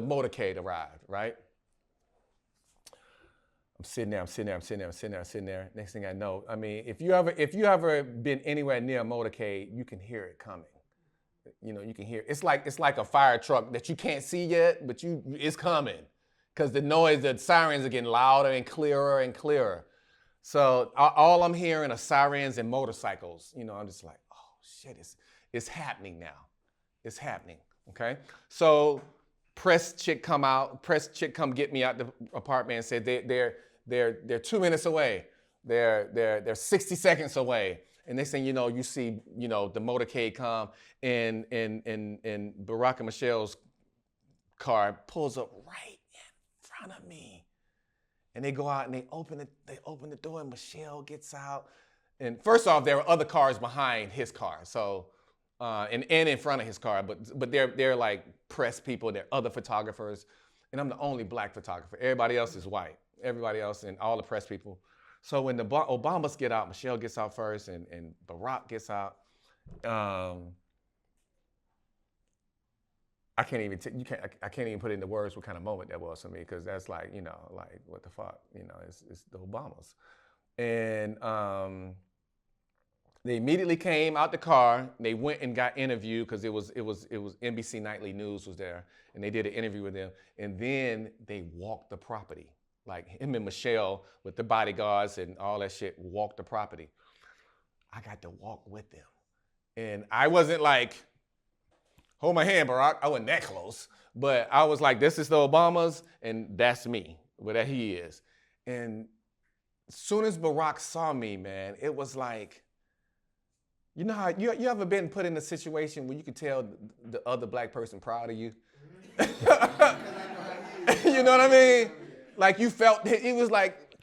motorcade arrived, right? I'm sitting there. Next thing I know, I mean, if you ever been anywhere near a motorcade, you can hear it coming. You know, you can hear it. It's like a fire truck that you can't see yet, but it's coming, because the sirens are getting louder and clearer and clearer. So all I'm hearing are sirens and motorcycles. You know, I'm just like, oh shit, it's happening now. It's happening. Okay, so press chick come get me out the apartment and said they're 2 minutes away. They're 60 seconds away. And they say, you see, the motorcade come and Barack and Michelle's car pulls up right in front of me. And they go out and they open the door and Michelle gets out. And first off, there were other cars behind his car. So and in front of his car, but they're like press people, they're other photographers, and I'm the only black photographer. Everybody else is white. Everybody else and all the press people. So when the Obamas get out, Michelle gets out first, and Barack gets out. I can't even put into words what kind of moment that was for me, because that's like, like what the fuck, it's the Obamas, and they immediately came out the car. They went and got interviewed, because it was NBC Nightly News was there, and they did an interview with them. And then they walked the property, like him and Michelle with the bodyguards and all that shit walked the property. I got to walk with them, and I wasn't like, hold my hand, Barack. I wasn't that close, but I was like, this is the Obamas, and that's me, where he is. And as soon as Barack saw me, man, it was like, you know how you ever been put in a situation where you could tell the other black person proud of you? You know what I mean? Like you felt, it was like,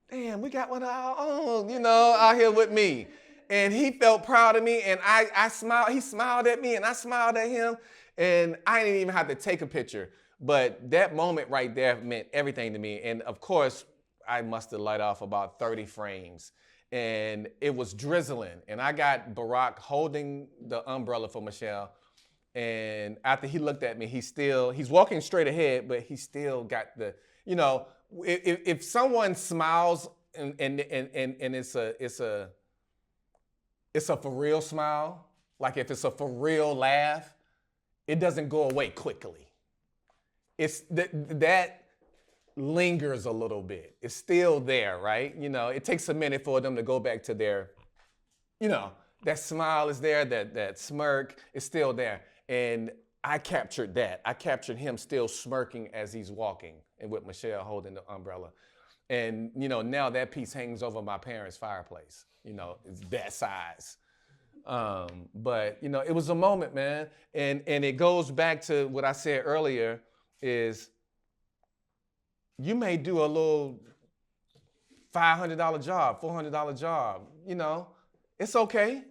damn, we got one of our own, out here with me. And he felt proud of me, and I smiled, he smiled at me, and I smiled at him, and I didn't even have to take a picture. But that moment right there meant everything to me. And of course, I must have let off about 30 frames. And it was drizzling, and I got Barack holding the umbrella for Michelle. And after he looked at me, he's walking straight ahead, but he still got the, if someone smiles and it's a for real smile, like if it's a for real laugh, it doesn't go away quickly. It's that lingers a little bit. It's still there, right? It takes a minute for them to go back to their, that smile is there, that smirk is still there. And I captured that. I captured him still smirking as he's walking, and with Michelle holding the umbrella. And, now that piece hangs over my parents' fireplace. It's that size. But, it was a moment, man. And it goes back to what I said earlier is, you may do a little $500 job, $400 job, it's okay.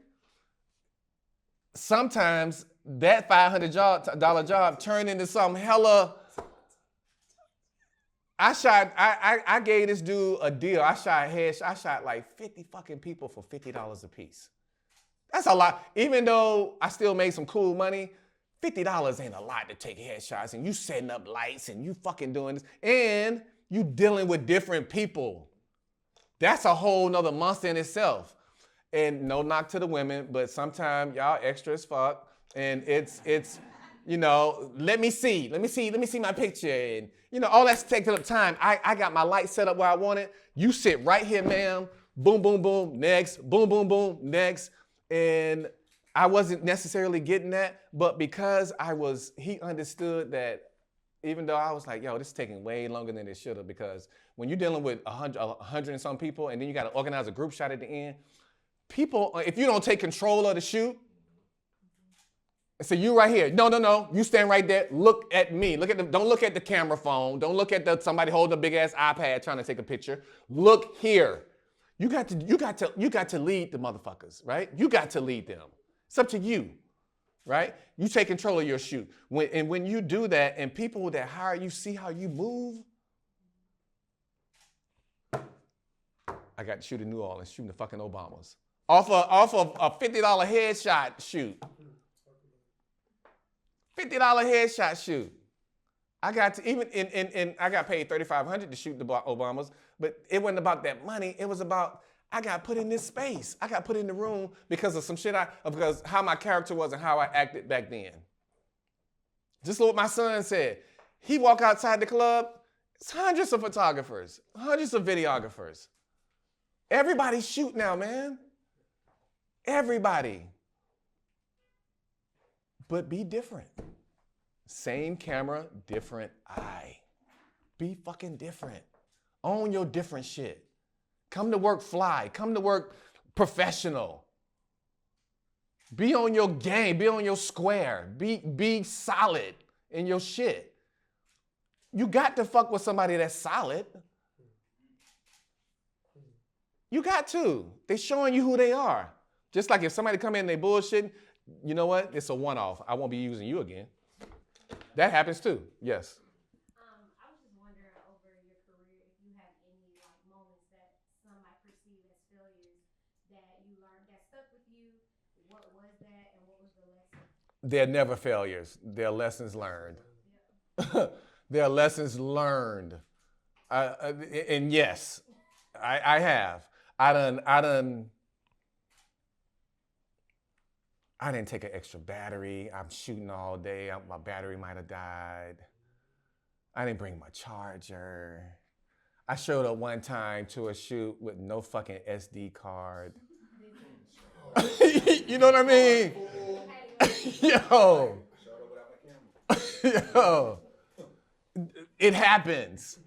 Sometimes that $500 job turned into some hella. I gave this dude a deal. I shot like 50 fucking people for $50 a piece. That's a lot. Even though I still made some cool money, $50 ain't a lot to take headshots, and you setting up lights and you fucking doing this, and you dealing with different people. That's a whole nother monster in itself. And no knock to the women, but sometimes y'all extra as fuck, and it's let me see my picture, and all that's taking up time. I got my light set up where I want it. You sit right here, ma'am. Boom, boom, boom. Next. Boom, boom, boom. Next. And I wasn't necessarily getting that, but because he understood that, even though I was like, yo, this is taking way longer than it should have, because when you're dealing with 100 and some people, and then you got to organize a group shot at the end, people, if you don't take control of the shoot, so you right here, no, you stand right there, look at me, don't look at the camera phone, don't look at somebody holding a big ass iPad trying to take a picture, look here. You got to lead the motherfuckers, right? You got to lead them. It's up to you, right? You take control of your shoot. When you do that, and people that hire you see how you move. I got to shoot in New Orleans, shooting the fucking Obamas. Off of a $50 headshot shoot. $50 headshot shoot. I got to even in I got paid $3,500 to shoot the Obamas, but it wasn't about that money. It was about I got put in this space. I got put in the room because of some shit because how my character was and how I acted back then. Just what my son said. He walk outside the club, it's hundreds of photographers, hundreds of videographers. Everybody shoot now, man. Everybody. But be different. Same camera, different eye. Be fucking different. Own your different shit. Come to work fly. Come to work professional. Be on your game. Be on your square. Be solid in your shit. You got to fuck with somebody that's solid. You got to. They showing you who they are. Just like if somebody come in and they bullshitting, you know what? It's a one-off. I won't be using you again. That happens too. Yes. I was just wondering over your career if you have any like moments that some might perceive as failures that you learned that stuck with you. What was that, and what was the lesson? They're never failures. They're lessons learned. Yeah. They're lessons learned. And yes, I have. I didn't take an extra battery. I'm shooting all day. My battery might have died. I didn't bring my charger. I showed up one time to a shoot with no fucking SD card. You know what I mean? Yo. Yo. It happens.